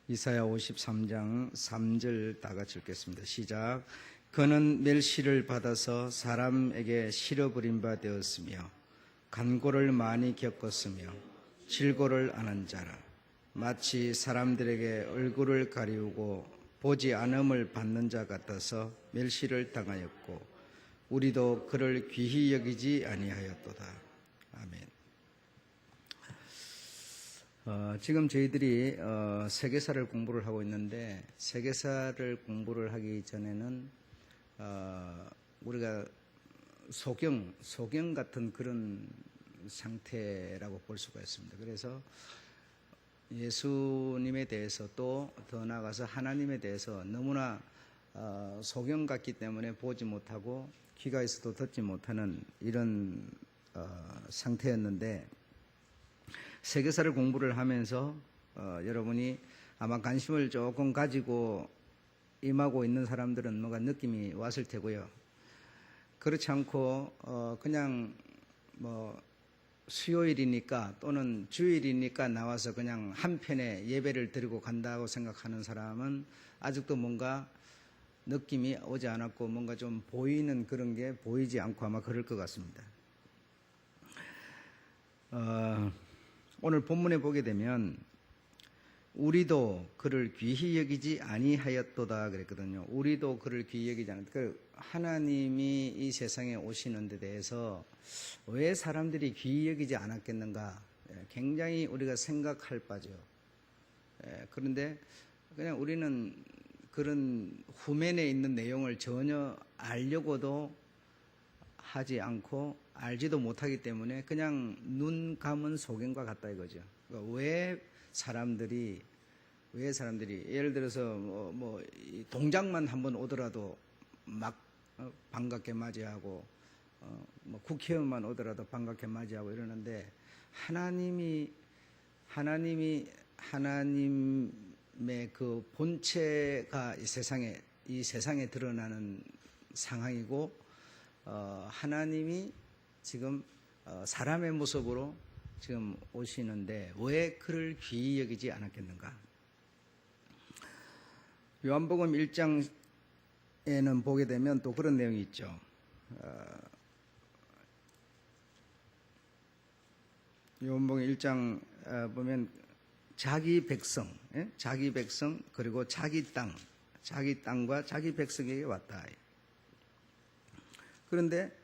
이사야 53장 3절 다 같이 읽겠습니다. 시작. 그는 멸시를 받아서 사람에게 실어버린 바 되었으며 간고를 많이 겪었으며 질고를 안한 자라. 마치 사람들에게 얼굴을 가리우고 보지 않음을 받는 자 같아서 멸시를 당하였고 우리도 그를 귀히 여기지 아니하였도다. 아멘. 지금 저희들이 세계사를 공부를 하고 있는데, 세계사를 공부를 하기 전에는 우리가 소경 같은 그런 상태라고 볼 수가 있습니다. 그래서 예수님에 대해서 또 더 나아가서 하나님에 대해서 너무나 소경 같기 때문에 보지 못하고 귀가 있어도 듣지 못하는 이런 상태였는데, 세계사를 공부를 하면서 여러분이 아마 관심을 조금 가지고 임하고 있는 사람들은 뭔가 느낌이 왔을 테고요. 그렇지 않고 그냥 뭐 수요일이니까 또는 주일이니까 나와서 그냥 한편에 예배를 드리고 간다고 생각하는 사람은 아직도 뭔가 느낌이 오지 않았고 뭔가 좀 보이는 그런 게 보이지 않고 아마 그럴 것 같습니다. 오늘 본문에 보게 되면 우리도 그를 귀히 여기지 아니하였도다 그랬거든요. 우리도 그를 귀히 여기지 않았다. 하나님이 이 세상에 오시는 데 대해서 왜 사람들이 귀히 여기지 않았겠는가, 굉장히 우리가 생각할 바죠. 그런데 그냥 우리는 그런 후면에 있는 내용을 전혀 알려고도 하지 않고 알지도 못하기 때문에 그냥 눈 감은 소경과 같다 이거죠. 그러니까 왜 사람들이 예를 들어서 동장만 한번 오더라도 막 반갑게 맞이하고 국회의원만 오더라도 반갑게 맞이하고 이러는데, 하나님의 그 본체가 이 세상에 드러나는 상황이고, 하나님이 지금 사람의 모습으로 지금 오시는데 왜 그를 귀히 여기지 않았겠는가? 요한복음 1장에는 보게 되면 또 그런 내용이 있죠. 요한복음 1장 보면 자기 백성 그리고 자기 땅과 자기 백성에게 왔다. 그런데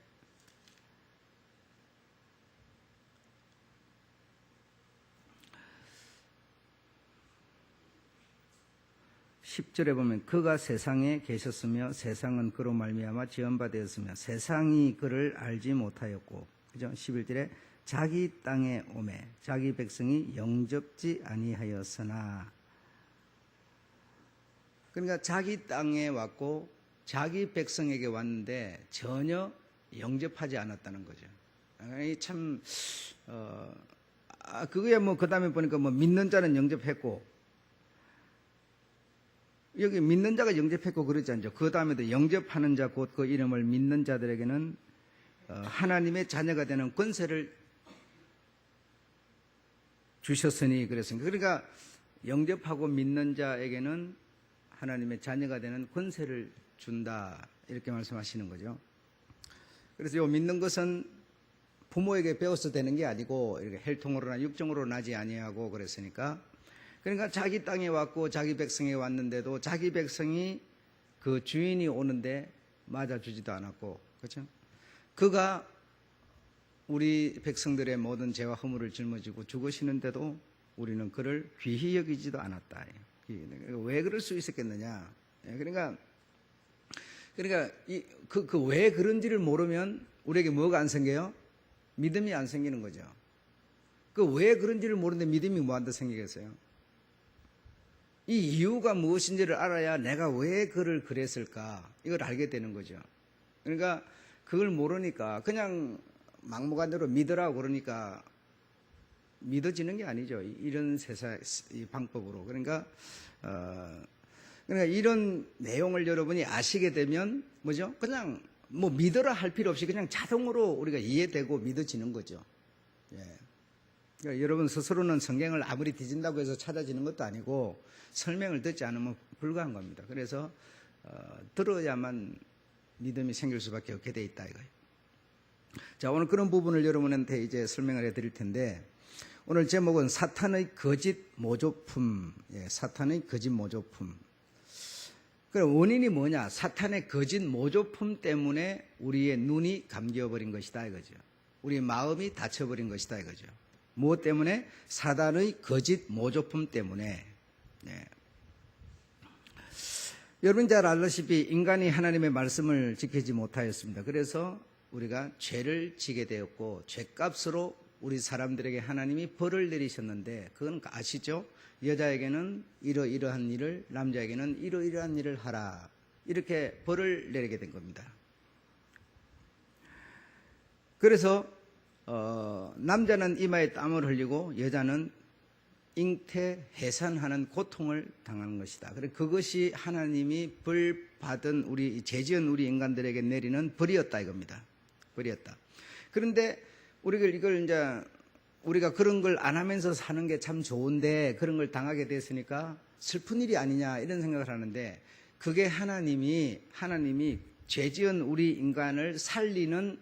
10절에 보면 그가 세상에 계셨으며 세상은 그로 말미암아 지은 바 되었으며 세상이 그를 알지 못하였고, 그죠? 11절에 자기 땅에 오매 자기 백성이 영접지 아니하였으나. 그러니까 자기 땅에 왔고 자기 백성에게 왔는데 전혀 영접하지 않았다는 거죠. 참 그거야 그 다음에 보니까 믿는 자는 영접했고, 여기 믿는 자가 영접했고 그러지 않죠. 그 다음에도 영접하는 자 곧 그 이름을 믿는 자들에게는 하나님의 자녀가 되는 권세를 주셨으니 그랬습니다. 그러니까 영접하고 믿는 자에게는 하나님의 자녀가 되는 권세를 준다, 이렇게 말씀하시는 거죠. 그래서 요 믿는 것은 부모에게 배워서 되는 게 아니고 이렇게 혈통으로나 육정으로 나지 아니하고 그랬으니까, 그러니까 자기 땅에 왔고 자기 백성에 왔는데도 자기 백성이 그 주인이 오는데 맞아주지도 않았고, 그렇죠? 그가 우리 백성들의 모든 죄와 허물을 짊어지고 죽으시는데도 우리는 그를 귀히 여기지도 않았다. 왜 그럴 수 있었겠느냐? 그러니까 왜 그런지를 모르면 우리에게 뭐가 안 생겨요? 믿음이 안 생기는 거죠. 왜 그런지를 모르는데 믿음이 뭐한테 생기겠어요? 이 이유가 무엇인지를 알아야 내가 왜 그를 그랬을까, 이걸 알게 되는 거죠. 그러니까 그걸 모르니까 그냥 막무가내로 믿으라고 그러니까 믿어지는 게 아니죠. 이런 이 방법으로. 그러니까 이런 내용을 여러분이 아시게 되면 뭐죠? 그냥 믿으라 할 필요 없이 그냥 자동으로 우리가 이해되고 믿어지는 거죠. 예. 그러니까 여러분 스스로는 성경을 아무리 뒤진다고 해서 찾아지는 것도 아니고 설명을 듣지 않으면 불가한 겁니다. 그래서 들어야만 믿음이 생길 수밖에 없게 돼 있다 이거예요. 자, 오늘 그런 부분을 여러분한테 이제 설명을 해드릴 텐데, 오늘 제목은 사탄의 거짓 모조품. 예, 사탄의 거짓 모조품. 그럼 원인이 뭐냐? 사탄의 거짓 모조품 때문에 우리의 눈이 감겨버린 것이다 이거죠. 우리 마음이 닫혀버린 것이다 이거죠. 무엇 때문에? 사탄의 거짓 모조품 때문에. 네. 여러분 잘 알다시피 인간이 하나님의 말씀을 지키지 못하였습니다. 그래서 우리가 죄를 지게 되었고, 죄값으로 우리 사람들에게 하나님이 벌을 내리셨는데, 그건 아시죠? 여자에게는 이러이러한 일을, 남자에게는 이러이러한 일을 하라, 이렇게 벌을 내리게 된 겁니다. 그래서 남자는 이마에 땀을 흘리고 여자는 잉태해산하는 고통을 당하는 것이다. 그래, 그것이 하나님이 벌 받은 우리 죄지은 우리 인간들에게 내리는 벌이었다 이겁니다. 벌이었다. 그런데 우리가 그런 걸 안 하면서 사는 게 참 좋은데 그런 걸 당하게 됐으니까 슬픈 일이 아니냐 이런 생각을 하는데, 그게 하나님이 죄지은 우리 인간을 살리는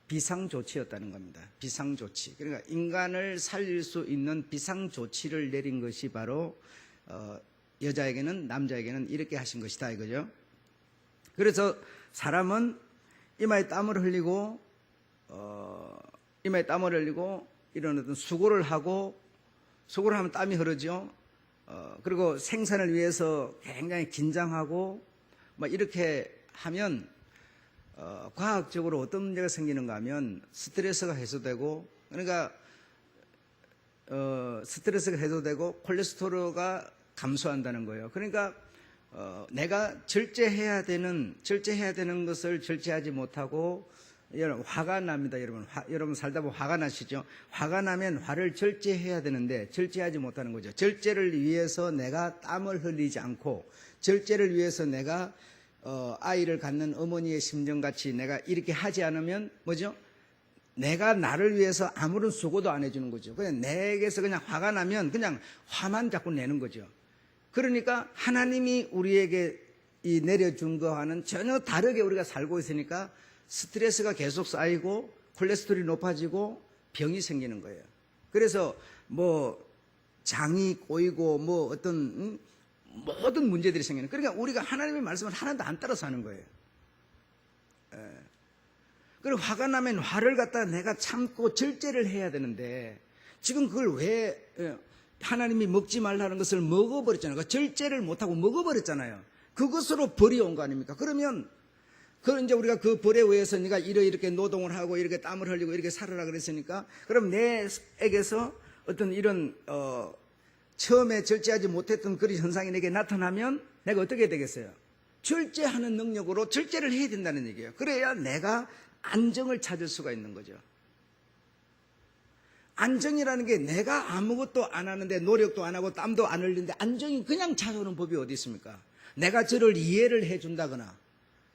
비상조치였다는 겁니다. 비상조치. 그러니까 인간을 살릴 수 있는 비상조치를 내린 것이 바로 여자에게는 남자에게는 이렇게 하신 것이다 이거죠. 그래서 사람은 이마에 땀을 흘리고 이런 어떤 수고를 하면 땀이 흐르죠. 그리고 생산을 위해서 굉장히 긴장하고 막 이렇게 하면 과학적으로 어떤 문제가 생기는가 하면 스트레스가 해소되고, 그러니까 스트레스가 해소되고 콜레스테롤가 감소한다는 거예요. 그러니까 내가 절제해야 되는 것을 절제하지 못하고, 여러분 화가 납니다. 여러분 살다 보면 화가 나시죠? 화가 나면 화를 절제해야 되는데 절제하지 못하는 거죠. 절제를 위해서 내가 땀을 흘리지 않고, 절제를 위해서 내가 아이를 갖는 어머니의 심정같이 내가 이렇게 하지 않으면 뭐죠? 내가 나를 위해서 아무런 수고도 안 해주는 거죠. 그냥 내게서 그냥 화가 나면 그냥 화만 자꾸 내는 거죠. 그러니까 하나님이 우리에게 이 내려준 거와는 전혀 다르게 우리가 살고 있으니까 스트레스가 계속 쌓이고 콜레스테롤이 높아지고 병이 생기는 거예요. 그래서 뭐 장이 꼬이고 뭐 어떤 모든 문제들이 생기는. 그러니까 우리가 하나님의 말씀을 하나도 안 따라서 하는 거예요. 그리고 화가 나면 화를 갖다 내가 참고 절제를 해야 되는데, 지금 그걸 왜 하나님이 먹지 말라는 것을 먹어버렸잖아요. 그러니까 절제를 못하고 먹어버렸잖아요. 그것으로 벌이 온 거 아닙니까? 그러면 이제 우리가 그 벌에 의해서 네가 이렇게 노동을 하고 이렇게 땀을 흘리고 이렇게 살아라 그랬으니까, 그럼 내에게서 어떤 이런 처음에 절제하지 못했던 그런 현상이 내게 나타나면 내가 어떻게 되겠어요? 절제하는 능력으로 절제를 해야 된다는 얘기예요. 그래야 내가 안정을 찾을 수가 있는 거죠. 안정이라는 게 내가 아무것도 안 하는데, 노력도 안 하고 땀도 안 흘리는데 안정이 그냥 찾아오는 법이 어디 있습니까? 내가 저를 이해를 해준다거나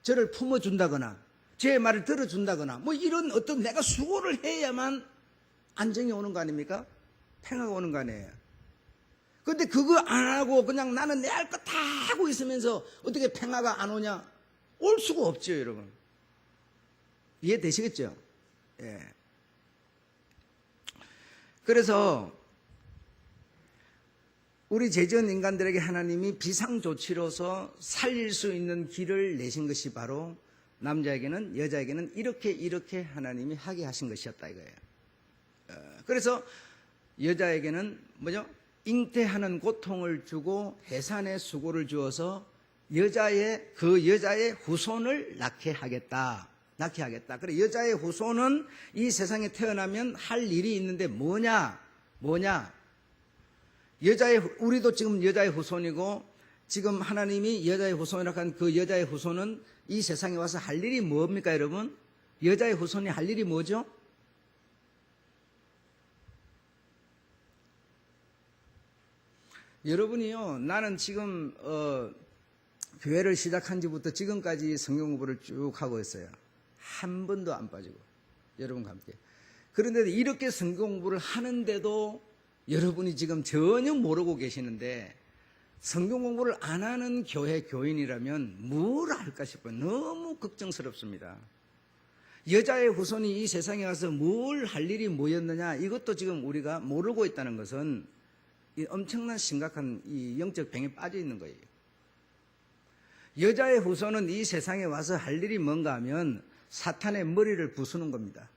저를 품어준다거나 제 말을 들어준다거나 뭐 이런 어떤 내가 수고를 해야만 안정이 오는 거 아닙니까? 평화가 오는 거 아니에요. 근데 그거 안 하고 그냥 나는 내 할 거 다 하고 있으면서 어떻게 평화가 안 오냐? 올 수가 없죠, 여러분. 이해되시겠죠? 예. 그래서 우리 죄지은 인간들에게 하나님이 비상조치로서 살릴 수 있는 길을 내신 것이 바로 남자에게는 여자에게는 이렇게 하나님이 하게 하신 것이었다 이거예요. 그래서 여자에게는 뭐죠? 잉태하는 고통을 주고 해산의 수고를 주어서 그 여자의 후손을 낳게 하겠다. 그래, 여자의 후손은 이 세상에 태어나면 할 일이 있는데 뭐냐? 우리도 지금 여자의 후손이고, 지금 하나님이 여자의 후손이라고 한 그 여자의 후손은 이 세상에 와서 할 일이 뭡니까, 여러분? 여자의 후손이 할 일이 뭐죠? 여러분이요, 나는 지금 교회를 시작한 지부터 지금까지 성경 공부를 쭉 하고 있어요. 한 번도 안 빠지고, 여러분과 함께. 그런데 이렇게 성경 공부를 하는데도 여러분이 지금 전혀 모르고 계시는데, 성경 공부를 안 하는 교회 교인이라면 뭘 할까 싶어요. 너무 걱정스럽습니다. 여자의 후손이 이 세상에 와서 뭘 할 일이 뭐였느냐, 이것도 지금 우리가 모르고 있다는 것은 이 엄청난 심각한 이 영적 병에 빠져 있는 거예요. 여자의 후손은 이 세상에 와서 할 일이 뭔가 하면 사탄의 머리를 부수는 겁니다.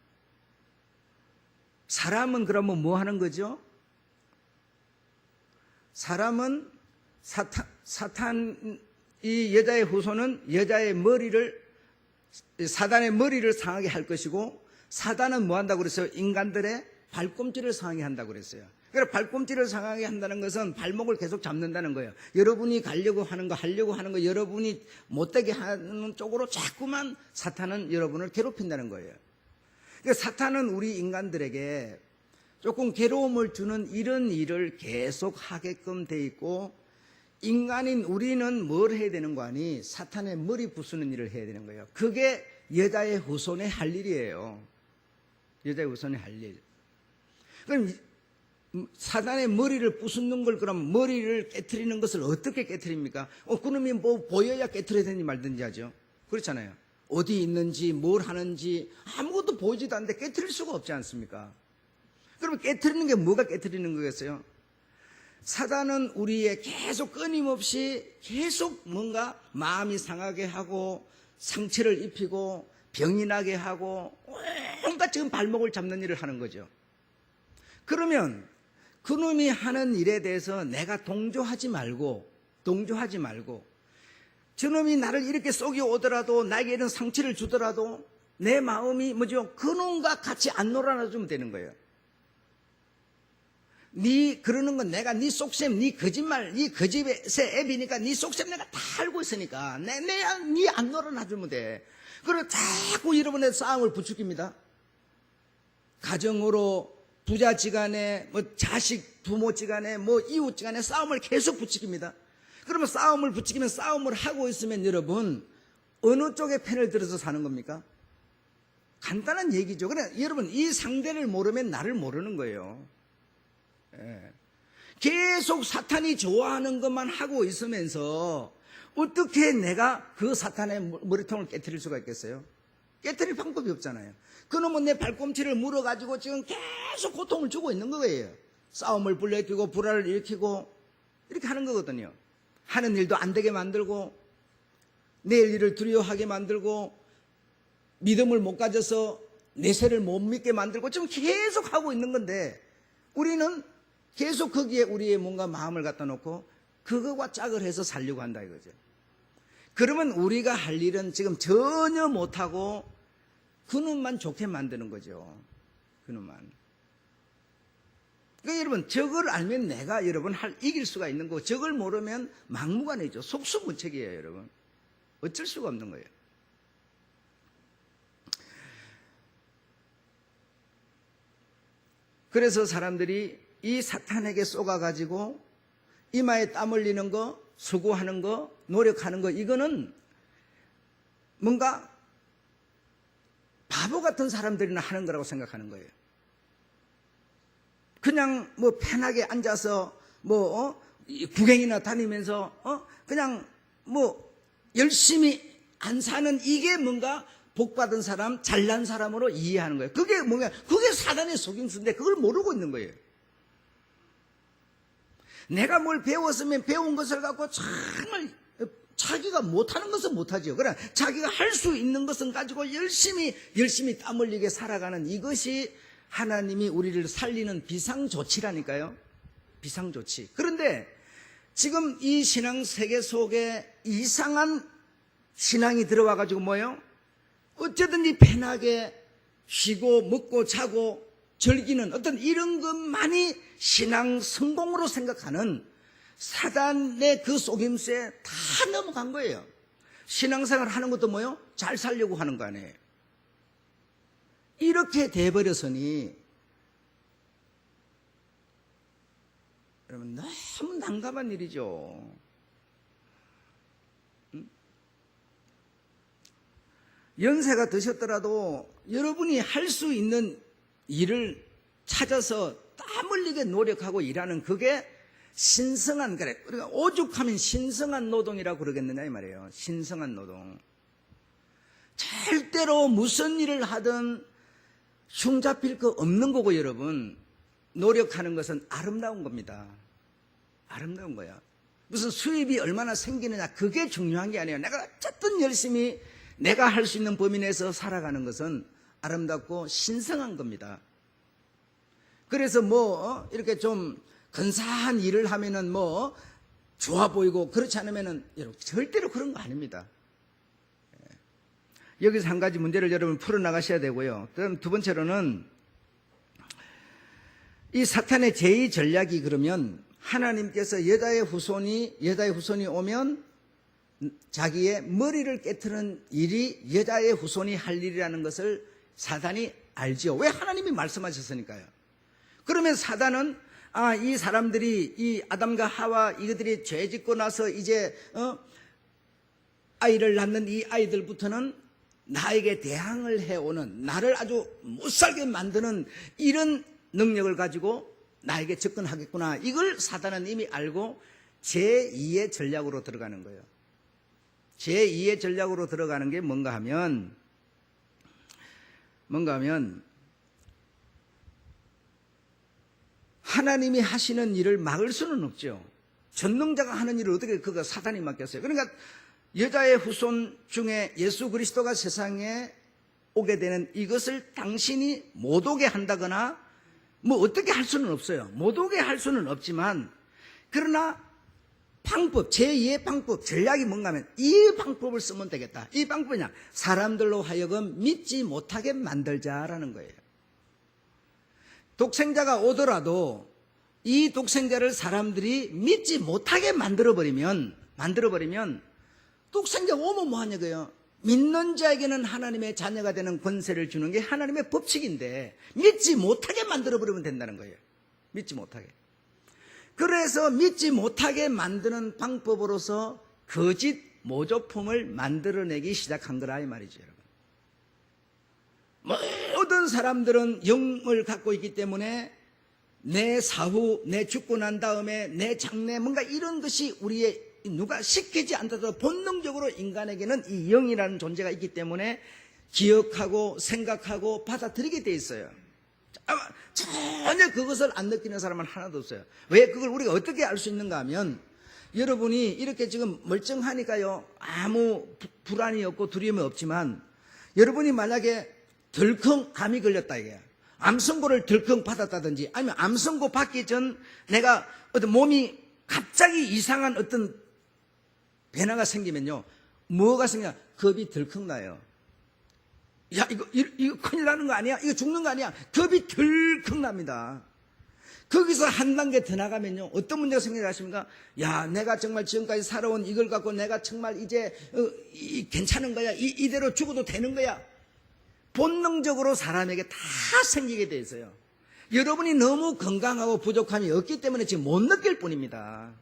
사람은 그러면 뭐 하는 거죠? 사람은 이 여자의 후손은 여자의 사단의 머리를 상하게 할 것이고, 사단은 뭐 한다고 그랬어요? 인간들의 발꿈치를 상하게 한다고 그랬어요. 그러니까 발꿈치를 상하게 한다는 것은 발목을 계속 잡는다는 거예요. 여러분이 하려고 하는 거, 여러분이 못되게 하는 쪽으로 자꾸만 사탄은 여러분을 괴롭힌다는 거예요. 그러니까 사탄은 우리 인간들에게 조금 괴로움을 주는 이런 일을 계속 하게끔 돼 있고, 인간인 우리는 뭘 해야 되는 거 아니? 사탄의 머리 부수는 일을 해야 되는 거예요. 그게 여자의 후손의 할 일이에요. 여자의 후손의 할 일. 그럼 사단의 머리를 부수는 걸, 그럼 머리를 깨트리는 것을 어떻게 깨트립니까? 그놈이 뭐 보여야 깨트려야 되는지 말든지 하죠. 그렇잖아요. 어디 있는지 뭘 하는지 아무것도 보이지도 않는데 깨트릴 수가 없지 않습니까? 그러면 깨트리는 게 뭐가 깨트리는 거겠어요? 사단은 우리의 계속 끊임없이 계속 뭔가 마음이 상하게 하고 상처를 입히고 병이 나게 하고 온갖 지금 발목을 잡는 일을 하는 거죠. 그러면 그놈이 하는 일에 대해서 내가 동조하지 말고 저놈이 나를 이렇게 속이 오더라도, 나에게 이런 상처를 주더라도 내 마음이 뭐죠? 그놈과 같이 안 놀아나주면 되는 거예요. 네 그러는 건 내가 네 속셈, 네 거짓말, 네 거짓의 앱이니까 네 속셈 내가 다 알고 있으니까 네 안 놀아나주면 돼. 그리고 자꾸 여러분의 싸움을 부추깁니다. 가정으로, 부자지간에, 뭐 자식, 부모지간에, 뭐 이웃지간에 싸움을 계속 부추깁니다. 그러면 싸움을 부추기면, 싸움을 하고 있으면 여러분 어느 쪽의 편을 들어서 사는 겁니까? 간단한 얘기죠. 그래, 여러분 이 상대를 모르면 나를 모르는 거예요. 예. 계속 사탄이 좋아하는 것만 하고 있으면서 어떻게 내가 그 사탄의 머리통을 깨트릴 수가 있겠어요? 깨트릴 방법이 없잖아요. 그놈은 내 발꿈치를 물어가지고 지금 계속 고통을 주고 있는 거예요. 싸움을 불러일으키고 불화를 일으키고 이렇게 하는 거거든요. 하는 일도 안 되게 만들고, 내일 일을 두려워하게 만들고, 믿음을 못 가져서 내세를 못 믿게 만들고 지금 계속 하고 있는 건데, 우리는 계속 거기에 우리의 뭔가 마음을 갖다 놓고 그거와 짝을 해서 살려고 한다 이거죠. 그러면 우리가 할 일은 지금 전혀 못하고 그놈만 좋게 만드는 거죠. 그놈만. 그러니까 여러분, 저걸 알면 내가 여러분 이길 수가 있는 거고, 저걸 모르면 막무가내죠. 속수무책이에요, 여러분. 어쩔 수가 없는 거예요. 그래서 사람들이 이 사탄에게 쏘가가지고 이마에 땀 흘리는 거, 수고하는 거, 노력하는 거, 이거는 뭔가 바보 같은 사람들이나 하는 거라고 생각하는 거예요. 그냥 뭐 편하게 앉아서 구경이나 다니면서 그냥 뭐 열심히 안 사는, 이게 뭔가 복받은 사람, 잘난 사람으로 이해하는 거예요. 그게 뭐냐? 그게 사단의 속임수인데 그걸 모르고 있는 거예요. 내가 뭘 배웠으면 배운 것을 갖고 정말 자기가 못하는 것은 못하죠. 그러나 자기가 할 수 있는 것은 가지고 열심히 땀 흘리게 살아가는, 이것이 하나님이 우리를 살리는 비상조치라니까요. 비상조치. 그런데 지금 이 신앙 세계 속에 이상한 신앙이 들어와가지고 뭐예요? 어쨌든지 편하게 쉬고 먹고 자고 즐기는 어떤 이런 것만이 신앙 성공으로 생각하는 사단의 그 속임수에 다 넘어간 거예요. 신앙생활 하는 것도 뭐예요? 잘 살려고 하는 거 아니에요. 이렇게 돼버렸으니 여러분 너무 난감한 일이죠. 연세가 드셨더라도 여러분이 할 수 있는 일을 찾아서 땀 흘리게 노력하고 일하는 그게 신성한, 그래, 우리가 오죽하면 신성한 노동이라고 그러겠느냐 이 말이에요. 신성한 노동. 절대로 무슨 일을 하든 흉 잡힐 거 없는 거고, 여러분. 노력하는 것은 아름다운 겁니다. 아름다운 거야. 무슨 수입이 얼마나 생기느냐, 그게 중요한 게 아니에요. 내가 어쨌든 열심히 내가 할 수 있는 범위 내에서 살아가는 것은 아름답고 신성한 겁니다. 그래서 이렇게 좀 근사한 일을 하면은 좋아 보이고, 그렇지 않으면은 여러분 절대로 그런 거 아닙니다. 여기서 한 가지 문제를 여러분 풀어나가셔야 되고요. 그다음 두 번째로는 이 사탄의 제2 전략이, 그러면 하나님께서 여자의 후손이 오면 자기의 머리를 깨트는 일이 여자의 후손이 할 일이라는 것을 사단이 알죠. 왜? 하나님이 말씀하셨으니까요. 그러면 사단은 이 사람들이, 이 아담과 하와 이것들이 죄 짓고 나서 이제 아이를 낳는 이 아이들부터는 나에게 대항을 해오는, 나를 아주 못살게 만드는 이런 능력을 가지고 나에게 접근하겠구나. 이걸 사단은 이미 알고 제2의 전략으로 들어가는 거예요. 제2의 전략으로 들어가는 게 뭔가 하면 하나님이 하시는 일을 막을 수는 없죠. 전능자가 하는 일을 어떻게 그거 사단이 맡겼어요. 그러니까 여자의 후손 중에 예수 그리스도가 세상에 오게 되는 이것을 당신이 못 오게 한다거나 어떻게 할 수는 없어요. 못 오게 할 수는 없지만, 그러나 방법, 제2의 방법, 전략이 뭔가 하면 이 방법을 쓰면 되겠다. 이 방법이냐? 사람들로 하여금 믿지 못하게 만들자라는 거예요. 독생자가 오더라도 이 독생자를 사람들이 믿지 못하게 만들어버리면 독생자 오면 뭐하냐고요? 믿는 자에게는 하나님의 자녀가 되는 권세를 주는 게 하나님의 법칙인데 믿지 못하게 만들어버리면 된다는 거예요. 믿지 못하게. 그래서 믿지 못하게 만드는 방법으로서 거짓 모조품을 만들어내기 시작한 거라 이 말이죠, 여러분. 모든 사람들은 영을 갖고 있기 때문에 내 사후, 내 죽고 난 다음에 내 장래, 뭔가 이런 것이 우리의 누가 시키지 않더라도 본능적으로 인간에게는 이 영이라는 존재가 있기 때문에 기억하고 생각하고 받아들이게 돼 있어요. 전혀 그것을 안 느끼는 사람은 하나도 없어요. 왜? 그걸 우리가 어떻게 알 수 있는가 하면, 여러분이 이렇게 지금 멀쩡하니까요, 아무 불안이 없고 두려움이 없지만, 여러분이 만약에 덜컹 암이 걸렸다 이게, 암선고를 덜컹 받았다든지, 아니면 암선고 받기 전 내가 어떤 몸이 갑자기 이상한 어떤 변화가 생기면요, 뭐가 생겨? 겁이 덜컥 나요. 야, 이거 큰일 나는 거 아니야? 이거 죽는 거 아니야? 겁이 덜컥 납니다. 거기서 한 단계 더 나가면요, 어떤 문제가 생기는지 아십니까? 야, 내가 정말 지금까지 살아온 이걸 갖고 내가 정말 이제 괜찮은 거야? 이대로 죽어도 되는 거야? 본능적으로 사람에게 다 생기게 돼 있어요. 여러분이 너무 건강하고 부족함이 없기 때문에 지금 못 느낄 뿐입니다.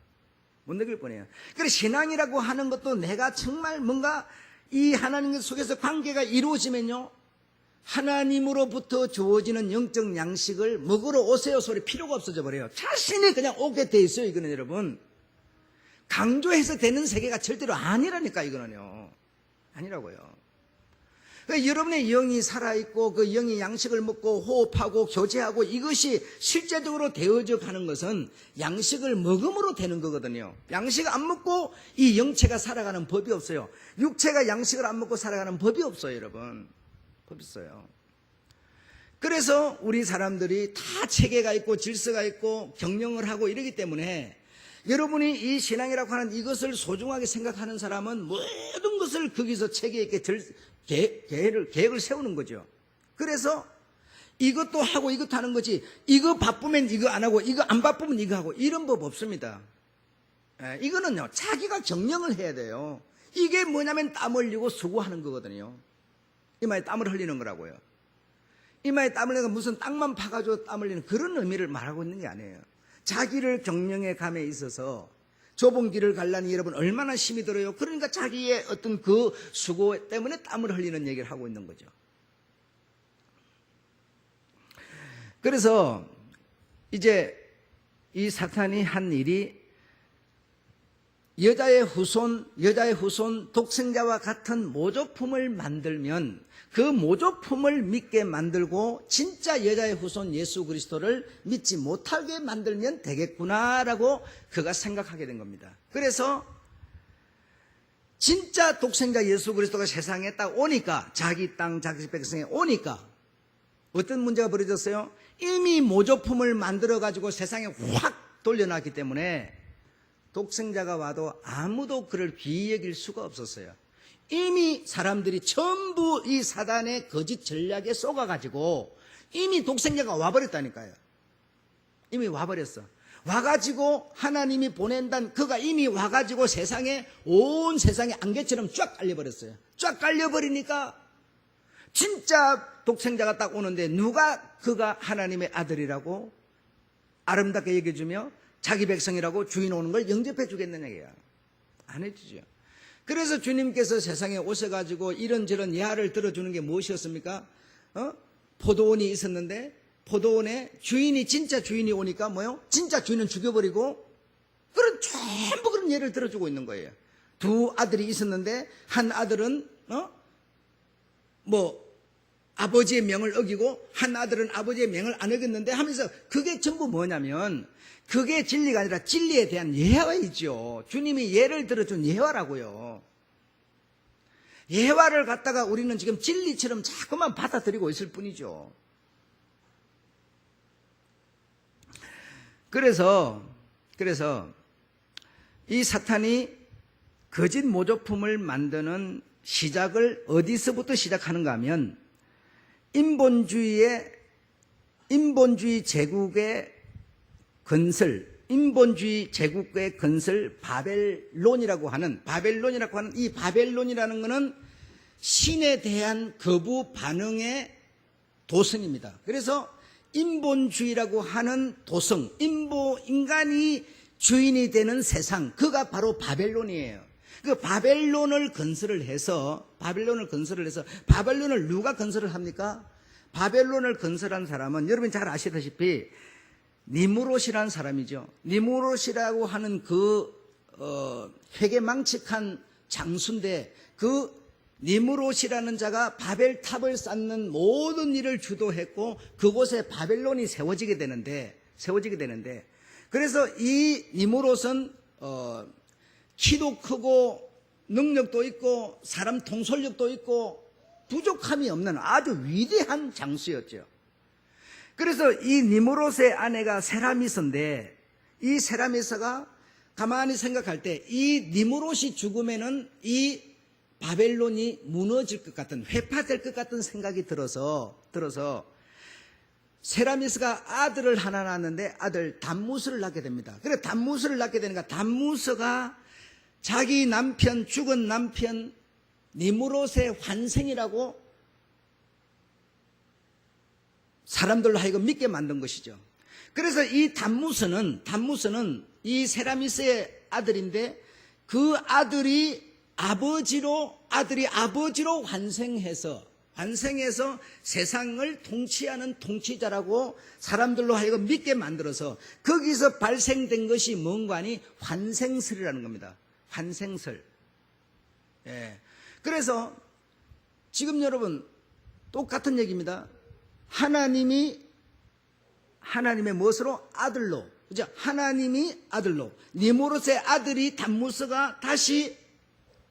못 느낄 뿐이에요. 그래서 신앙이라고 하는 것도 내가 정말 뭔가 이 하나님 속에서 관계가 이루어지면요, 하나님으로부터 주어지는 영적 양식을 먹으러 오세요 소리 필요가 없어져 버려요. 자신이 그냥 오게 돼 있어요. 이거는 여러분, 강조해서 되는 세계가 절대로 아니라니까. 이거는요, 아니라고요. 그러니까 여러분의 영이 살아있고 그 영이 양식을 먹고 호흡하고 교제하고 이것이 실제적으로 되어져 가는 것은 양식을 먹음으로 되는 거거든요. 양식 안 먹고 이 영체가 살아가는 법이 없어요. 육체가 양식을 안 먹고 살아가는 법이 없어요, 여러분. 법이 없어요. 그래서 우리 사람들이 다 체계가 있고 질서가 있고 경영을 하고 이러기 때문에, 여러분이 이 신앙이라고 하는 이것을 소중하게 생각하는 사람은 모든 것을 거기서 체계 있게 계획을 세우는 거죠. 그래서 이것도 하고 이것도 하는 거지, 이거 바쁘면 이거 안 하고 이거 안 바쁘면 이거 하고, 이런 법 없습니다. 이거는요, 자기가 경영을 해야 돼요. 이게 뭐냐면 땀 흘리고 수고하는 거거든요. 이마에 땀을 흘리는 거라고요. 이마에 땀을 흘리는 건 무슨 땅만 파가지고 땀 흘리는 그런 의미를 말하고 있는 게 아니에요. 자기를 경영해 감에 있어서 좁은 길을 가려니 여러분 얼마나 힘이 들어요. 그러니까 자기의 어떤 그 수고 때문에 땀을 흘리는 얘기를 하고 있는 거죠. 그래서 이제 이 사탄이 한 일이 여자의 후손 독생자와 같은 모조품을 만들면 그 모조품을 믿게 만들고 진짜 여자의 후손 예수 그리스도를 믿지 못하게 만들면 되겠구나라고 그가 생각하게 된 겁니다. 그래서 진짜 독생자 예수 그리스도가 세상에 딱 오니까, 자기 땅 자기 백성에 오니까 어떤 문제가 벌어졌어요? 이미 모조품을 만들어 가지고 세상에 확 돌려놨기 때문에 독생자가 와도 아무도 그를 귀히 여길 수가 없었어요. 이미 사람들이 전부 이 사단의 거짓 전략에 속아가지고 이미 독생자가 와버렸다니까요. 이미 와버렸어. 와가지고 하나님이 보낸다는 그가 이미 와가지고 온 세상에 안개처럼 쫙 깔려버렸어요. 쫙 깔려버리니까 진짜 독생자가 딱 오는데 누가 그가 하나님의 아들이라고 아름답게 여겨주며 자기 백성이라고 주인 오는 걸 영접해 주겠느냐 이거야. 안 해주죠. 그래서 주님께서 세상에 오셔가지고 이런저런 예화를 들어주는 게 무엇이었습니까? 포도원이 있었는데 포도원에 진짜 주인이 오니까 뭐요? 진짜 주인은 죽여버리고 전부 그런 예를 들어주고 있는 거예요. 두 아들이 있었는데 한 아들은 아버지의 명을 어기고 한 아들은 아버지의 명을 안 어겼는데 하면서 그게 전부 뭐냐면 그게 진리가 아니라 진리에 대한 예화이죠. 주님이 예를 들어준 예화라고요. 예화를 갖다가 우리는 지금 진리처럼 자꾸만 받아들이고 있을 뿐이죠. 그래서 이 사탄이 거짓 모조품을 만드는 시작을 어디서부터 시작하는가 하면 인본주의 제국의 건설 바벨론이라고 하는 이 바벨론이라는 것은 신에 대한 거부 반응의 도성입니다. 그래서 인본주의라고 하는 도성, 인간이 주인이 되는 세상, 그가 바로 바벨론이에요. 그 바벨론을 건설을 해서 바벨론을 누가 건설을 합니까? 바벨론을 건설한 사람은 여러분이 잘 아시다시피 니무롯이라는 사람이죠. 니무롯이라고 하는 회개망측한 장수인데 그 니무롯이라는 자가 바벨탑을 쌓는 모든 일을 주도했고 그곳에 바벨론이 세워지게 되는데 그래서 이 니무롯은 키도 크고 능력도 있고 사람 통솔력도 있고 부족함이 없는 아주 위대한 장수였죠. 그래서 이 니무롯의 아내가 세라미스인데 이 세라미스가 가만히 생각할 때 이 니무롯이 죽으면은 이 바벨론이 무너질 것 같은, 회파될 것 같은 생각이 들어서 세라미스가 아들을 하나 낳았는데 아들 담무스를 낳게 됩니다. 그래서 담무스를 낳게 되니까 담무스가 자기 죽은 남편 니무롯의 환생이라고 사람들로 하여금 믿게 만든 것이죠. 그래서 이 담무스는 이 세라미스의 아들인데 그 아들이 아버지로 환생해서 세상을 통치하는 통치자라고 사람들로 하여금 믿게 만들어서 거기서 발생된 것이 뭔가 하니 환생설이라는 겁니다. 환생설. 예. 그래서 지금 여러분 똑같은 얘기입니다. 하나님의 무엇으로? 아들로. 그죠? 하나님이 아들로. 니무롯의 아들이 담무스가 다시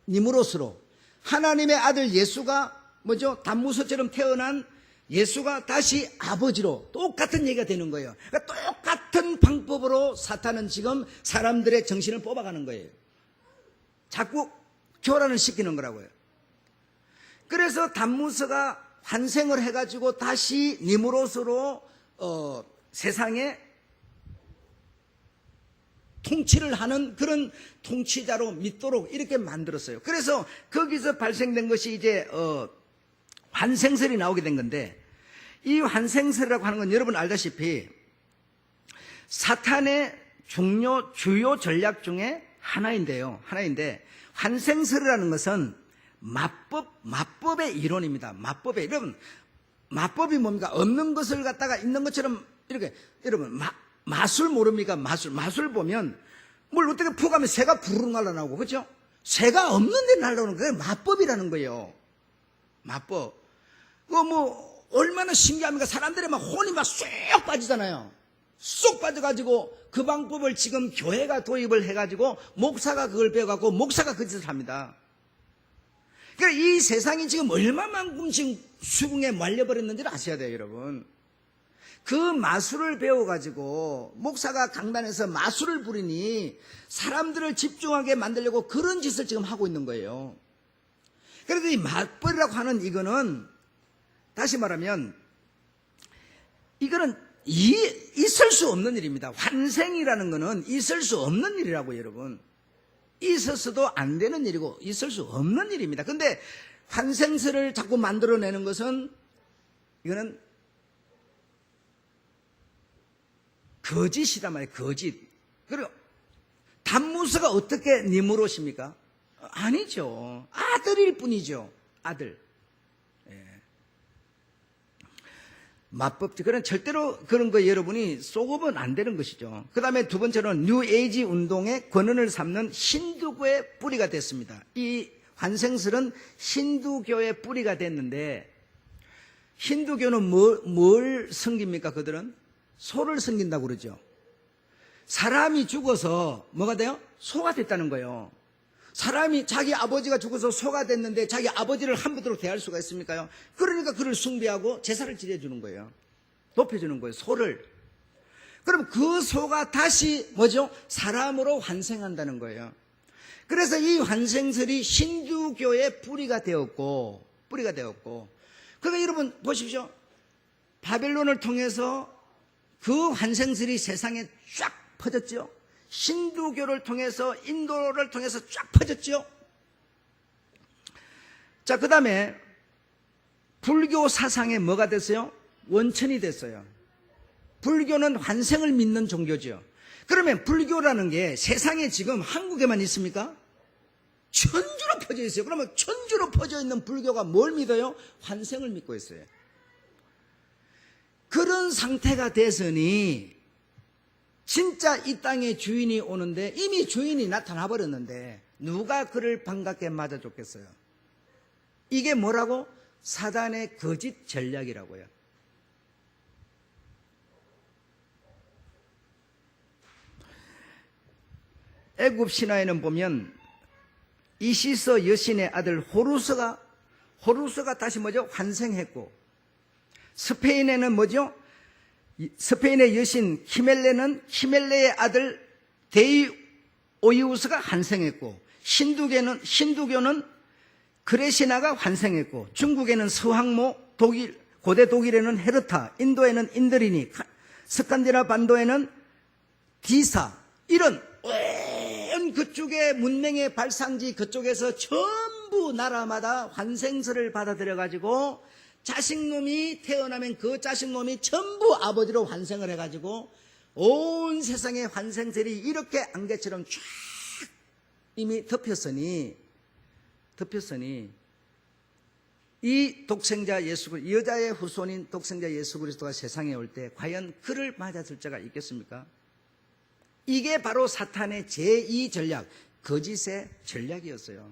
니무롯으로. 하나님의 아들 예수가 뭐죠? 담무스처럼 태어난 예수가 다시 아버지로. 똑같은 얘기가 되는 거예요. 그러니까 똑같은 방법으로 사탄은 지금 사람들의 정신을 뽑아가는 거예요. 자꾸 교란을 시키는 거라고요. 그래서 담무스가 환생을 해가지고 다시 니무롯으로 세상에 통치를 하는 그런 통치자로 믿도록 이렇게 만들었어요. 그래서 거기서 발생된 것이 이제 환생설이 나오게 된 건데 이 환생설이라고 하는 건 여러분 알다시피 사탄의 주요 전략 중에 하나인데 환생설이라는 것은 마법의 이론입니다. 여러분 마법이 뭡니까? 없는 것을 갖다가 있는 것처럼 이렇게, 여러분, 마술 모릅니까? 마술 보면 뭘 어떻게 푹 하면 새가 부르르 날아나오고, 그렇죠? 새가 없는 데 날아오는 그게 마법이라는 거예요. 마법. 얼마나 신기합니까? 사람들의 막 혼이 막 쏙 빠지잖아요. 쏙 빠져가지고 그 방법을 지금 교회가 도입을 해가지고 목사가 그걸 배워갖고 목사가 그 짓을 합니다. 그러니까 이 세상이 지금 얼마만큼 지금 수긍에 말려버렸는지를 아셔야 돼요, 여러분. 그 마술을 배워가지고 목사가 강단에서 마술을 부리니 사람들을 집중하게 만들려고 그런 짓을 지금 하고 있는 거예요. 그래서 이 맞벌이라고 하는 이거는 다시 말하면 이거는 있을 수 없는 일입니다. 환생이라는 거는 있을 수 없는 일이라고 여러분. 있어서도 안 되는 일이고 있을 수 없는 일입니다. 근데 환생설을 자꾸 만들어내는 것은 이거는 거짓이란 말이에요. 거짓. 그리고 단무스가 어떻게 니무롯입니까? 아니죠. 아들일 뿐이죠. 아들. 맞법지. 그런 절대로 그런 거 여러분이 속으면 안 되는 것이죠. 그 다음에 두 번째는 뉴에이지 운동의 권원을 삼는 힌두교의 뿌리가 됐습니다. 이 환생설은 힌두교의 뿌리가 됐는데 힌두교는 뭘 섬깁니까? 그들은 소를 섬긴다고 그러죠. 사람이 죽어서 뭐가 돼요? 소가 됐다는 거예요. 사람이 자기 아버지가 죽어서 소가 됐는데 자기 아버지를 함부로 대할 수가 있습니까요? 그러니까 그를 숭배하고 제사를 지내주는 거예요. 높여주는 거예요. 소를. 그럼 그 소가 다시 뭐죠? 사람으로 환생한다는 거예요. 그래서 이 환생설이 힌두교의 뿌리가 되었고 그러니까 여러분 보십시오. 바벨론을 통해서 그 환생설이 세상에 쫙 퍼졌죠. 힌두교를 통해서 인도를 통해서 쫙 퍼졌죠. 자, 그 다음에 불교 사상에 뭐가 됐어요? 원천이 됐어요. 불교는 환생을 믿는 종교죠. 그러면 불교라는 게 세상에 지금 한국에만 있습니까? 천주로 퍼져 있어요. 그러면 천주로 퍼져 있는 불교가 뭘 믿어요? 환생을 믿고 있어요. 그런 상태가 됐으니 진짜 이 땅의 주인이 오는데 이미 주인이 나타나 버렸는데 누가 그를 반갑게 맞아줬겠어요? 이게 뭐라고? 사단의 거짓 전략이라고요. 애굽 신화에는 보면 이시서 여신의 아들 호루스가 다시 뭐죠? 환생했고, 스페인에는 뭐죠? 스페인의 여신 히멜레의 아들 데이오이우스가 환생했고, 힌두교는 그레시나가 환생했고, 중국에는 서황모, 고대 독일에는 헤르타, 인도에는 인드리니, 스칸디나 반도에는 디사, 이런 온 그쪽의 문명의 발상지 그쪽에서 전부 나라마다 환생설을 받아들여가지고 자식놈이 태어나면 그 자식놈이 전부 아버지로 환생을 해가지고 온 세상의 환생설이 이렇게 안개처럼 쫙 이미 덮였으니 이 독생자 예수 그리스도, 여자의 후손인 독생자 예수 그리스도가 세상에 올 때 과연 그를 맞았을 자가 있겠습니까? 이게 바로 사탄의 제2 전략, 거짓의 전략이었어요.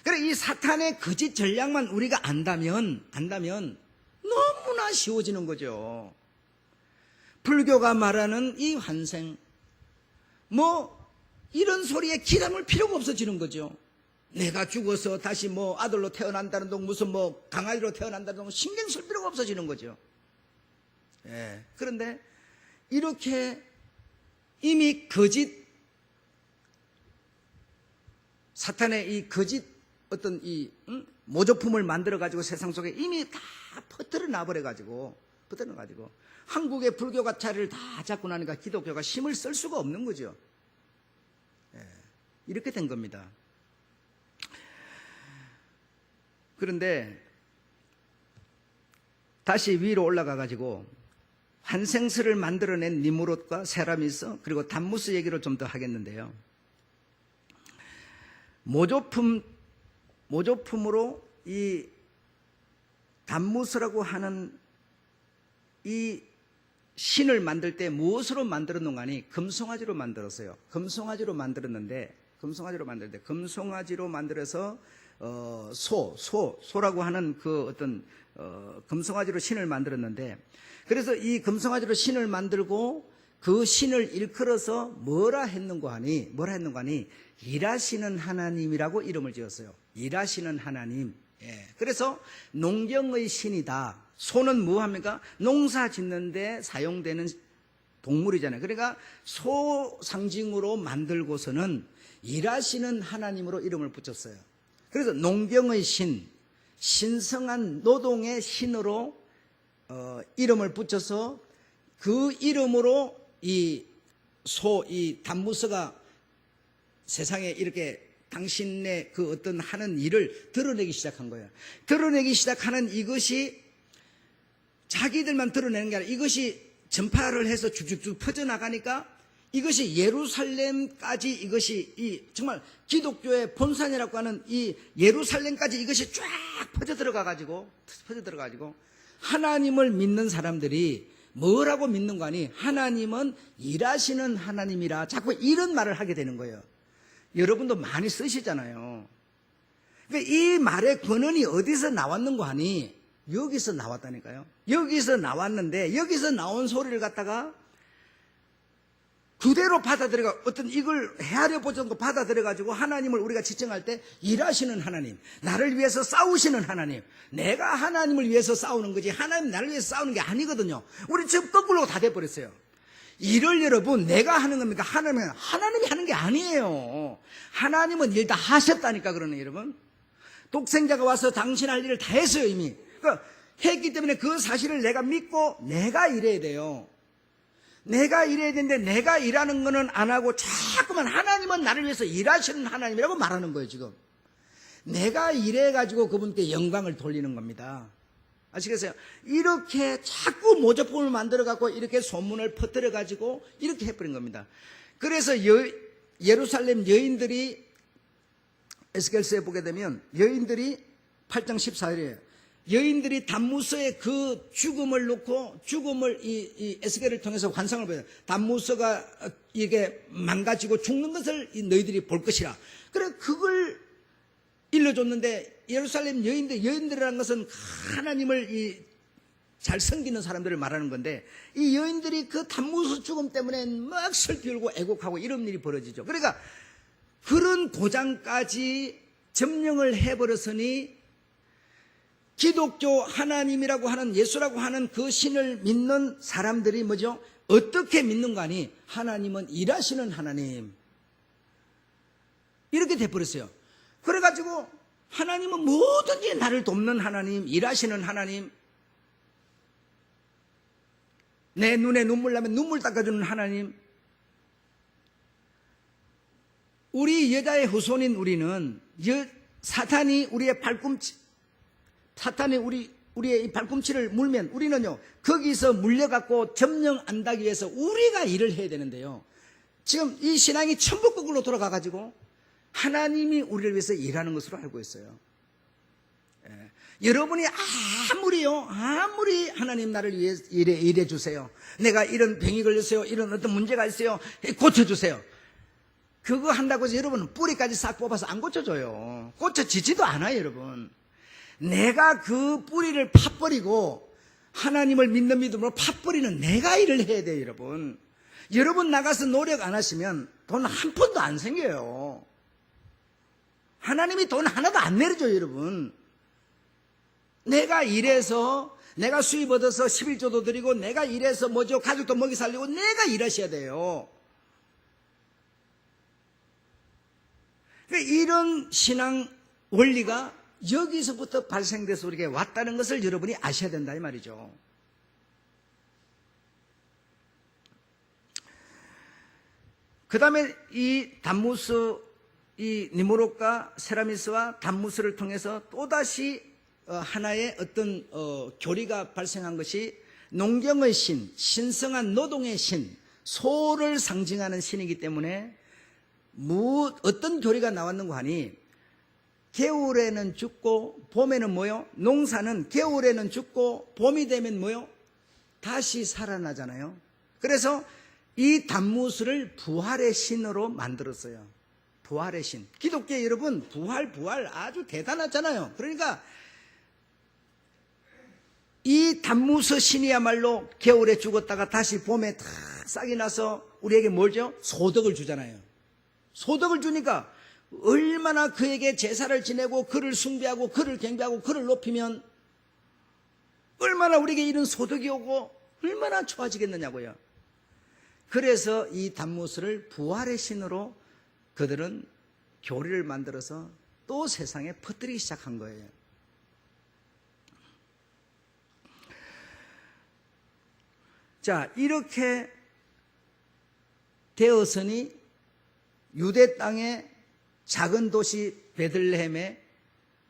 그래, 이 사탄의 거짓 전략만 우리가 안다면 너무나 쉬워지는 거죠. 불교가 말하는 이 환생, 이런 소리에 기담을 필요가 없어지는 거죠. 내가 죽어서 다시 아들로 태어난다는 동, 무슨 강아지로 태어난다는 동, 신경 쓸 필요가 없어지는 거죠. 예. 그런데 이렇게 이미 사탄의 이 거짓 어떤 모조품을 만들어가지고 세상 속에 이미 다 퍼뜨려 놔버려가지고 한국의 불교가 자리를 다 잡고 나니까 기독교가 힘을 쓸 수가 없는 거죠. 예, 이렇게 된 겁니다. 그런데 다시 위로 올라가가지고 환생설을 만들어낸 니무롯과 세라미스 그리고 단무스 얘기를 좀 더 하겠는데요. 모조품으로 이 단무스라고 하는 이 신을 만들 때 무엇으로 만들었는가 하니 금송아지로 만들었어요. 금송아지로 만들었는데 금송아지로 만들어서 소라고 하는 그 어떤 금송아지로 신을 만들었는데, 그래서 이 금송아지로 신을 만들고 그 신을 일컬어서 뭐라 했는가 하니 일하시는 하나님이라고 이름을 지었어요. 일하시는 하나님. 예. 그래서 농경의 신이다. 소는 뭐 합니까? 농사 짓는데 사용되는 동물이잖아요. 그러니까 소 상징으로 만들고서는 일하시는 하나님으로 이름을 붙였어요. 그래서 농경의 신, 신성한 노동의 신으로 이름을 붙여서 그 이름으로 이 단무스가 세상에 이렇게 당신의 그 어떤 하는 일을 드러내기 시작한 거예요. 드러내기 시작하는 이것이 자기들만 드러내는 게 아니라 이것이 전파를 해서 쭉쭉쭉 퍼져나가니까 이것이 예루살렘까지, 이것이 정말 기독교의 본산이라고 하는 이 예루살렘까지 이것이 쫙 퍼져 들어가가지고 하나님을 믿는 사람들이 뭐라고 믿는가 하니 하나님은 일하시는 하나님이라 자꾸 이런 말을 하게 되는 거예요. 여러분도 많이 쓰시잖아요. 그러니까 이 말의 근원이 어디서 나왔는가 하니 여기서 나왔다니까요. 여기서 나왔는데 여기서 나온 소리를 갖다가 그대로 받아들여가 어떤 이걸 헤아려 보던 거 받아들여가지고 하나님을 우리가 지칭할 때 일하시는 하나님, 나를 위해서 싸우시는 하나님, 내가 하나님을 위해서 싸우는 거지 하나님 나를 위해서 싸우는 게 아니거든요. 우리 지금 거꾸로 다 돼버렸어요. 일을 여러분 내가 하는 겁니까? 하나님이 하는 게 아니에요. 하나님은 일 다 하셨다니까. 그러네 여러분. 독생자가 와서 당신 할 일을 다 했어요 이미. 그러니까 했기 때문에 그 사실을 내가 믿고 내가 일해야 돼요. 내가 일해야 되는데 내가 일하는 거는 안 하고 자꾸만 하나님은 나를 위해서 일하시는 하나님이라고 말하는 거예요 지금. 내가 일해가지고 그분께 영광을 돌리는 겁니다. 아시겠어요? 이렇게 자꾸 모조품을 만들어갖고 이렇게 소문을 퍼뜨려가지고 이렇게 해버린 겁니다. 그래서 예루살렘 여인들이 에스겔서에 보게 되면 여인들이 8장 14절이에요. 여인들이 단무스의 그 죽음을 놓고 죽음을 이 에스겔을 통해서 환상을 보여요. 단무스가 이게 망가지고 죽는 것을 너희들이 볼 것이라. 그래 그걸 일러줬는데 예루살렘 여인들이라는 것은 하나님을 잘 섬기는 사람들을 말하는 건데 이 여인들이 그 단무스 죽음 때문에 막 슬피 울고 애곡하고 이런 일이 벌어지죠. 그러니까 그런 도장까지 점령을 해버렸으니 기독교 하나님이라고 하는 예수라고 하는 그 신을 믿는 사람들이 뭐죠? 어떻게 믿는가 하니 하나님은 일하시는 하나님 이렇게 돼버렸어요. 그래가지고 하나님은 뭐든지 나를 돕는 하나님, 일하시는 하나님, 내 눈에 눈물 나면 눈물 닦아주는 하나님. 우리 여자의 후손인 우리는 사탄이 우리의 우리의 이 발꿈치를 물면 우리는요 거기서 물려갖고 점령 안 하기 위해서 우리가 일을 해야 되는데요. 지금 이 신앙이 전부 거꾸로 돌아가가지고 하나님이 우리를 위해서 일하는 것으로 알고 있어요. 예. 여러분이 아무리 하나님 나를 위해 일해 주세요. 내가 이런 병이 걸렸어요. 이런 어떤 문제가 있어요. 고쳐주세요. 그거 한다고 해서 여러분은 뿌리까지 싹 뽑아서 안 고쳐줘요. 고쳐지지도 않아요 여러분. 내가 그 뿌리를 파버리고 하나님을 믿는 믿음으로 파버리는 내가 일을 해야 돼요 여러분. 여러분 나가서 노력 안 하시면 돈 한 푼도 안 생겨요. 하나님이 돈 하나도 안 내려줘요 여러분. 내가 일해서 내가 수입 얻어서 11조도 드리고 내가 일해서 뭐죠 가족도 먹이 살리고 내가 일하셔야 돼요. 그러니까 이런 신앙 원리가 여기서부터 발생돼서 우리에게 왔다는 것을 여러분이 아셔야 된다 이 말이죠. 그 다음에 이 단무스, 이 니무롯과 세라미스와 단무스를 통해서 또다시 하나의 어떤 교리가 발생한 것이 농경의 신, 신성한 노동의 신, 소를 상징하는 신이기 때문에 어떤 교리가 나왔는가 하니 겨울에는 죽고 봄에는 뭐요? 농사는 겨울에는 죽고 봄이 되면 뭐요? 다시 살아나잖아요. 그래서 이 단무스를 부활의 신으로 만들었어요. 부활의 신. 기독교 여러분, 부활 아주 대단하잖아요. 그러니까 이 단무스 신이야말로 겨울에 죽었다가 다시 봄에 다 싹이 나서 우리에게 뭘죠? 소득을 주잖아요. 소득을 주니까 얼마나 그에게 제사를 지내고 그를 숭배하고 그를 경배하고 그를 높이면 얼마나 우리에게 이런 소득이 오고 얼마나 좋아지겠느냐고요. 그래서 이 단무스를 부활의 신으로 그들은 교리를 만들어서 또 세상에 퍼뜨리기 시작한 거예요. 자, 이렇게 되었으니 유대 땅의 작은 도시 베들레헴에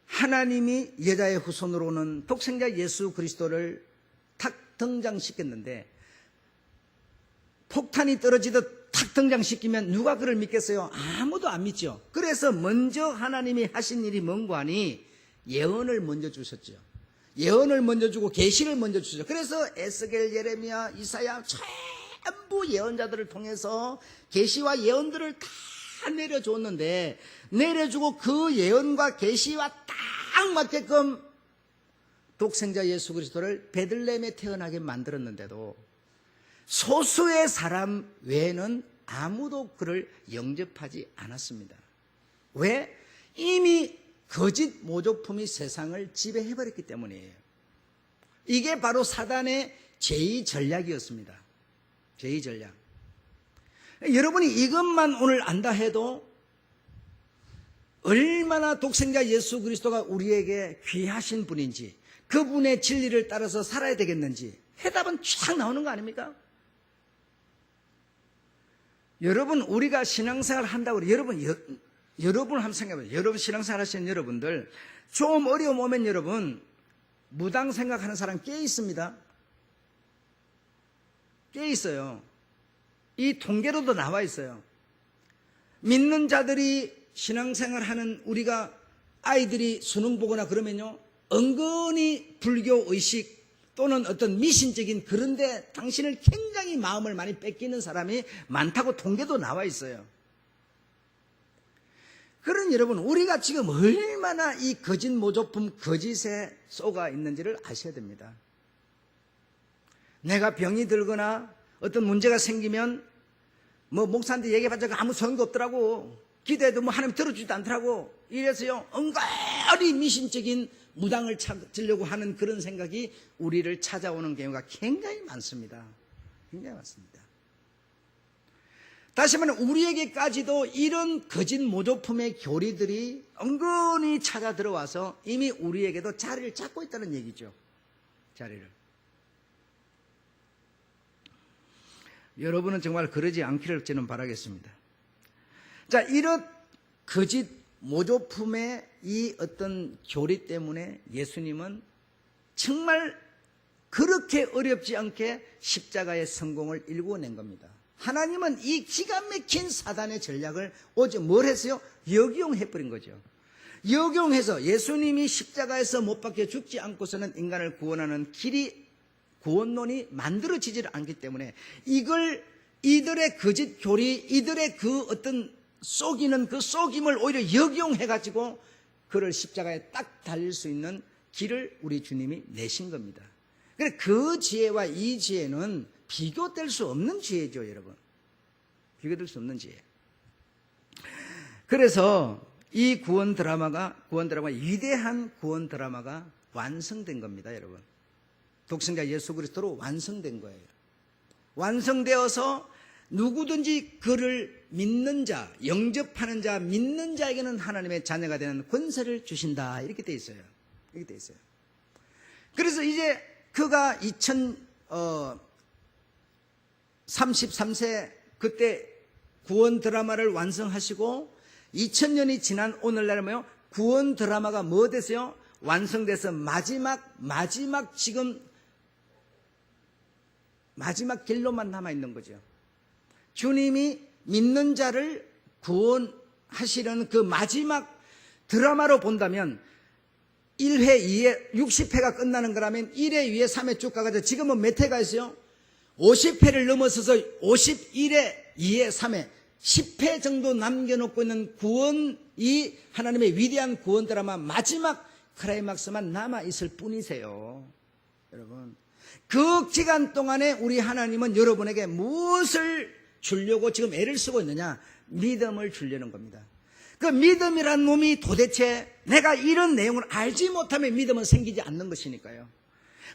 하나님이 여자의 후손으로 오는 독생자 예수 그리스도를 탁 등장시켰는데, 폭탄이 떨어지듯 탁 등장시키면 누가 그를 믿겠어요? 아무도 안 믿죠. 그래서 먼저 하나님이 하신 일이 뭔가 하니 예언을 먼저 주셨죠. 예언을 먼저 주고 계시를 먼저 주셨죠. 그래서 에스겔, 예레미야, 이사야 전부 예언자들을 통해서 계시와 예언들을 다 내려줬는데, 내려주고 그 예언과 계시와 딱 맞게끔 독생자 예수 그리스도를 베들레헴에 태어나게 만들었는데도 소수의 사람 외에는 아무도 그를 영접하지 않았습니다. 왜? 이미 거짓 모조품이 세상을 지배해버렸기 때문이에요. 이게 바로 사단의 제2 전략이었습니다. 제2 전략. 여러분이 이것만 오늘 안다 해도 얼마나 독생자 예수 그리스도가 우리에게 귀하신 분인지, 그분의 진리를 따라서 살아야 되겠는지 해답은 쫙 나오는 거 아닙니까? 여러분, 우리가 신앙생활 한다고 여러분 한번 생각해보세요. 여러분 신앙생활 하시는 여러분들, 좀 어려움 오면 여러분 무당 생각하는 사람 꽤 있습니다. 꽤 있어요. 이 통계로도 나와 있어요. 믿는 자들이 신앙생활 하는 우리가 아이들이 수능 보거나 그러면요, 은근히 불교 의식 또는 어떤 미신적인, 그런데 당신을 굉장히 마음을 많이 뺏기는 사람이 많다고 통계도 나와 있어요. 그런 여러분, 우리가 지금 얼마나 이 거짓 모조품, 거짓에 쏘가 있는지를 아셔야 됩니다. 내가 병이 들거나 어떤 문제가 생기면 목사한테 얘기해봤자 아무 소용도 없더라고. 기도해도 하나님 들어주지도 않더라고. 이래서요, 은근히 미신적인 무당을 찾으려고 하는 그런 생각이 우리를 찾아오는 경우가 굉장히 많습니다. 굉장히 많습니다. 다시 말하면 우리에게까지도 이런 거짓 모조품의 교리들이 은근히 찾아 들어와서 이미 우리에게도 자리를 잡고 있다는 얘기죠. 자리를. 여러분은 정말 그러지 않기를 저는 바라겠습니다. 자, 이런 거짓 모조품의 이 어떤 교리 때문에 예수님은 정말 그렇게 어렵지 않게 십자가의 성공을 일궈낸 겁니다. 하나님은 이 기가 막힌 사단의 전략을 오직 뭘 했어요? 역용해버린 거죠. 역용해서 예수님이 십자가에서 못 박혀 죽지 않고서는 인간을 구원하는 길이, 구원론이 만들어지질 않기 때문에 이걸, 이들의 거짓 교리, 이들의 그 어떤 속이는 그 속임을 오히려 역용해가지고 그를 십자가에 딱 달릴 수 있는 길을 우리 주님이 내신 겁니다. 그래서 그 지혜와 이 지혜는 비교될 수 없는 지혜죠, 여러분. 비교될 수 없는 지혜. 그래서 이 구원 드라마가 위대한 구원 드라마가 완성된 겁니다, 여러분. 독생자 예수 그리스도로 완성된 거예요. 완성되어서 누구든지 그를 믿는 자, 영접하는 자, 믿는 자에게는 하나님의 자녀가 되는 권세를 주신다. 이렇게 돼 있어요. 이렇게 돼 있어요. 그래서 이제 그가 33세 그때 구원 드라마를 완성하시고 2000년이 지난 오늘날 뭐요? 구원 드라마가 뭐 됐어요? 완성돼서 마지막 지금 마지막 길로만 남아있는 거죠. 주님이 믿는 자를 구원하시려는 그 마지막 드라마로 본다면 1회, 2회, 60회가 끝나는 거라면 1회, 2회, 3회 쭉 가가지고 지금은 몇 회가 있어요? 50회를 넘어서서 51회, 2회, 3회, 10회 정도 남겨놓고 있는 구원, 이 하나님의 위대한 구원 드라마 마지막 클라이막스만 남아있을 뿐이세요. 여러분, 그 기간 동안에 우리 하나님은 여러분에게 무엇을 주려고 지금 애를 쓰고 있느냐? 믿음을 주려는 겁니다. 그 믿음이란 놈이 도대체 내가 이런 내용을 알지 못하면 믿음은 생기지 않는 것이니까요.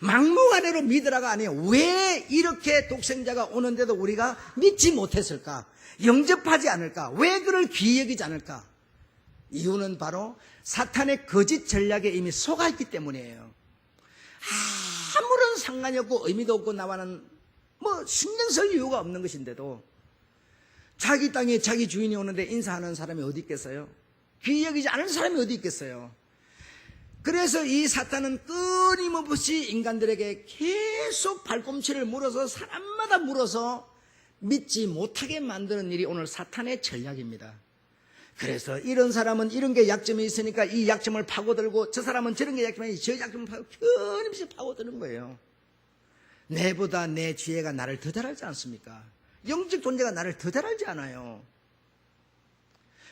막무가내로 믿으라가 아니에요. 왜 이렇게 독생자가 오는데도 우리가 믿지 못했을까? 영접하지 않을까? 왜 그를 귀히 여기지 않을까? 이유는 바로 사탄의 거짓 전략에 이미 속아있기 때문이에요. 아무런 상관이 없고 의미도 없고 나와는 신경 쓸 이유가 없는 것인데도 자기 땅에 자기 주인이 오는데 인사하는 사람이 어디 있겠어요? 귀히 여기지 않은 사람이 어디 있겠어요? 그래서 이 사탄은 끊임없이 인간들에게 계속 발꿈치를 물어서 사람마다 물어서 믿지 못하게 만드는 일이 오늘 사탄의 전략입니다. 그래서 이런 사람은 이런 게 약점이 있으니까 이 약점을 파고들고 저 사람은 저런 게 약점이 있으니까 저 약점을 끊임없이 파고드는 거예요. 내보다 내 지혜가 나를 더 잘 알지 않습니까? 영적 존재가 나를 더 잘 알지 않아요.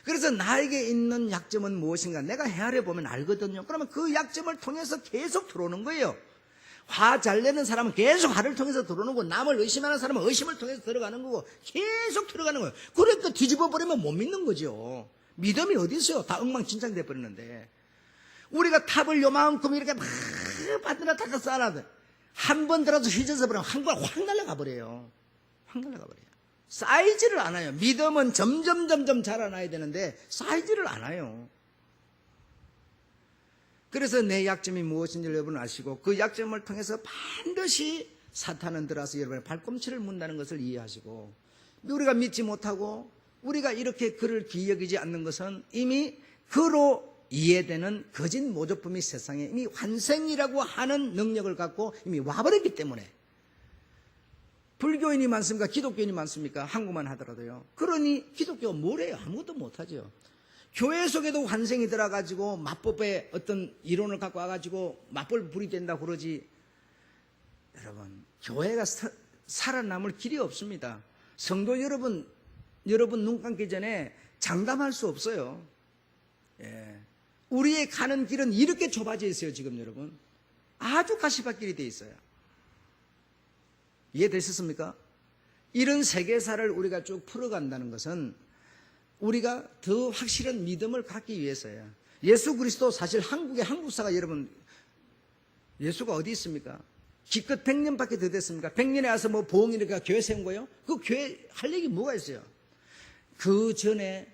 그래서 나에게 있는 약점은 무엇인가 내가 헤아려 보면 알거든요. 그러면 그 약점을 통해서 계속 들어오는 거예요. 화 잘 내는 사람은 계속 화를 통해서 들어오는 거고, 남을 의심하는 사람은 의심을 통해서 들어가는 거고, 계속 들어가는 거예요. 그러니까 뒤집어 버리면 못 믿는 거죠. 믿음이 어디 있어요? 다 엉망진창 돼버리는데. 우리가 탑을 요만큼 이렇게 막 받으나 닦아 쌓아놔도 한 번 들어서 휘져서 버리면 한 번 확 날아가 버려요. 확 날아가 버려요. 쌓이지를 않아요. 믿음은 점점 자라나야 되는데 쌓이지를 않아요. 그래서 내 약점이 무엇인지 여러분 아시고 그 약점을 통해서 반드시 사탄은 들어와서 여러분의 발꿈치를 문다는 것을 이해하시고, 우리가 믿지 못하고 우리가 이렇게 그를 귀히 여기지 않는 것은 이미 그로 이해되는 거짓 모조품이 세상에 이미 환생이라고 하는 능력을 갖고 이미 와버렸기 때문에. 불교인이 많습니까? 기독교인이 많습니까? 한국만 하더라도요. 그러니 기독교가 뭐래요? 아무것도 못하죠. 교회 속에도 환생이 들어가지고 마법의 어떤 이론을 갖고 와가지고 마법을 부리된다고 그러지. 여러분, 교회가 살아남을 길이 없습니다. 성도 여러분 눈 감기 전에 장담할 수 없어요. 예. 우리의 가는 길은 이렇게 좁아져 있어요. 지금 여러분 아주 가시밭길이 돼 있어요. 이해되셨습니까? 이런 세계사를 우리가 쭉 풀어간다는 것은 우리가 더 확실한 믿음을 갖기 위해서예요. 예수 그리스도 사실 한국의 한국사가 여러분, 예수가 어디 있습니까? 기껏 100년밖에 더 됐습니까? 100년에 와서 보응이니까 교회 세운 거예요? 그 교회 할 얘기 뭐가 있어요? 그 전에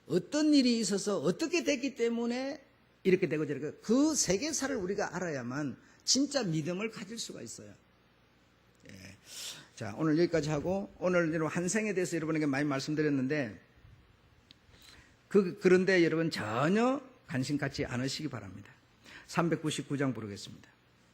어떤 일이 있어서 어떻게 됐기 때문에 이렇게 되고 저렇게, 그 세계사를 우리가 알아야만 진짜 믿음을 가질 수가 있어요. 예. 자, 오늘 여기까지 하고, 오늘 여러분 환생에 대해서 여러분에게 많이 말씀드렸는데, 그런데 여러분 전혀 관심 갖지 않으시기 바랍니다. 399장 부르겠습니다.